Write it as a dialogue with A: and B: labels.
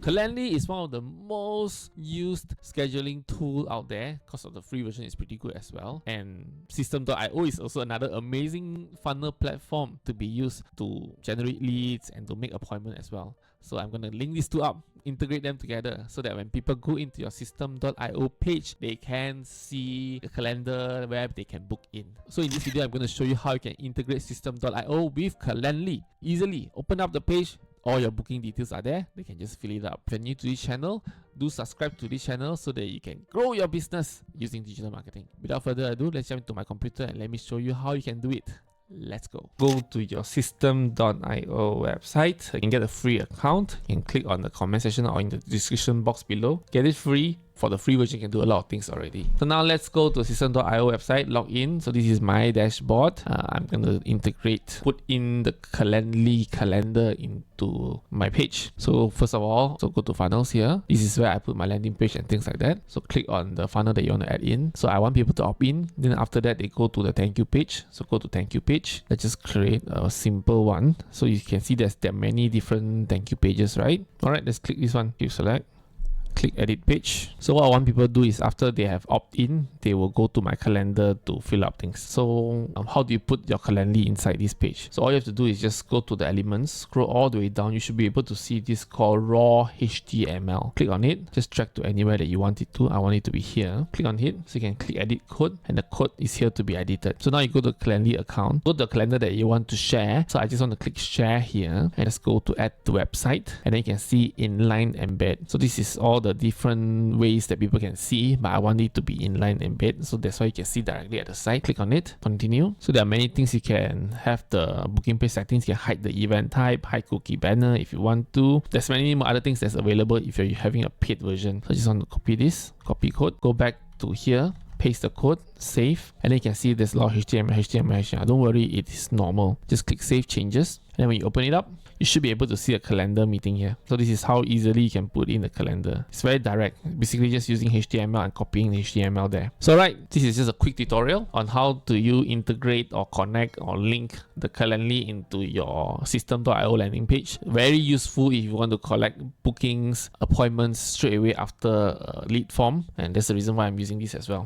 A: Calendly is one of the most used scheduling tool out there because of the free version is pretty good as well. And system.io is also another amazing funnel platform to be used to generate leads and to make appointment as well. So I'm going to link these two up, integrate them together so that when people go into your system.io page, they can see the calendar where they can book in. So in this video, I'm going to show you how you can integrate system.io with Calendly. Easily open up the page, all your booking details are there, they can just fill it up. If you're new to this channel, do subscribe to this channel so that you can grow your business using digital marketing. Without further ado, let's jump into my computer and let me show you how you can do it. Let's go. Go to your system.io website. You can get a free account. You can click on the comment section or in the description box below. Get it free. For the free version, you can do a lot of things already. So now let's go to system.io website, log in. So this is my dashboard. I'm going to put in the Calendly calendar into my page. So first of all, go to funnels here. This is where I put my landing page and things like that. So click on the funnel that you want to add in. So I want people to opt in. Then after that, they go to the thank you page. So go to thank you page. Let's just create a simple one. So you can see there are many different thank you pages, right? All right, let's click this one. You select. Click edit page. So what I want people to do is after they have opt-in, they will go to my calendar to fill up things. So how do you put your Calendly inside this page? So all you have to do is just go to the elements, scroll all the way down. You should be able to see this called raw HTML. Click on it, just drag to anywhere that you want it to. I want it to be here. Click on it so you can click edit code and the code is here to be edited. So now you go to the Calendly account, go to the calendar that you want to share. So I just want to click share here and just go to add to website and then you can see inline embed. So this is all the different ways that people can see, but I want it to be inline embed, so that's why you can see directly at the side. Click on it, continue. So there are many things you can have. The booking page settings, you can hide the event type, hide cookie banner if you want to. There's many more other things that's available if you're having a paid version. So I just want to copy this, copy code, go back to here, paste the code, save, and then you can see there's a lot of HTML. Don't worry, it is normal. Just click save changes, and then when you open it up, you should be able to see a calendar meeting here. So this is how easily you can put in the calendar. It's very direct, basically just using HTML and copying the HTML there. So this is just a quick tutorial on how do you integrate or connect or link the Calendly into your system.io landing page. Very useful if you want to collect bookings, appointments straight away after a lead form, and that's the reason why I'm using this as well.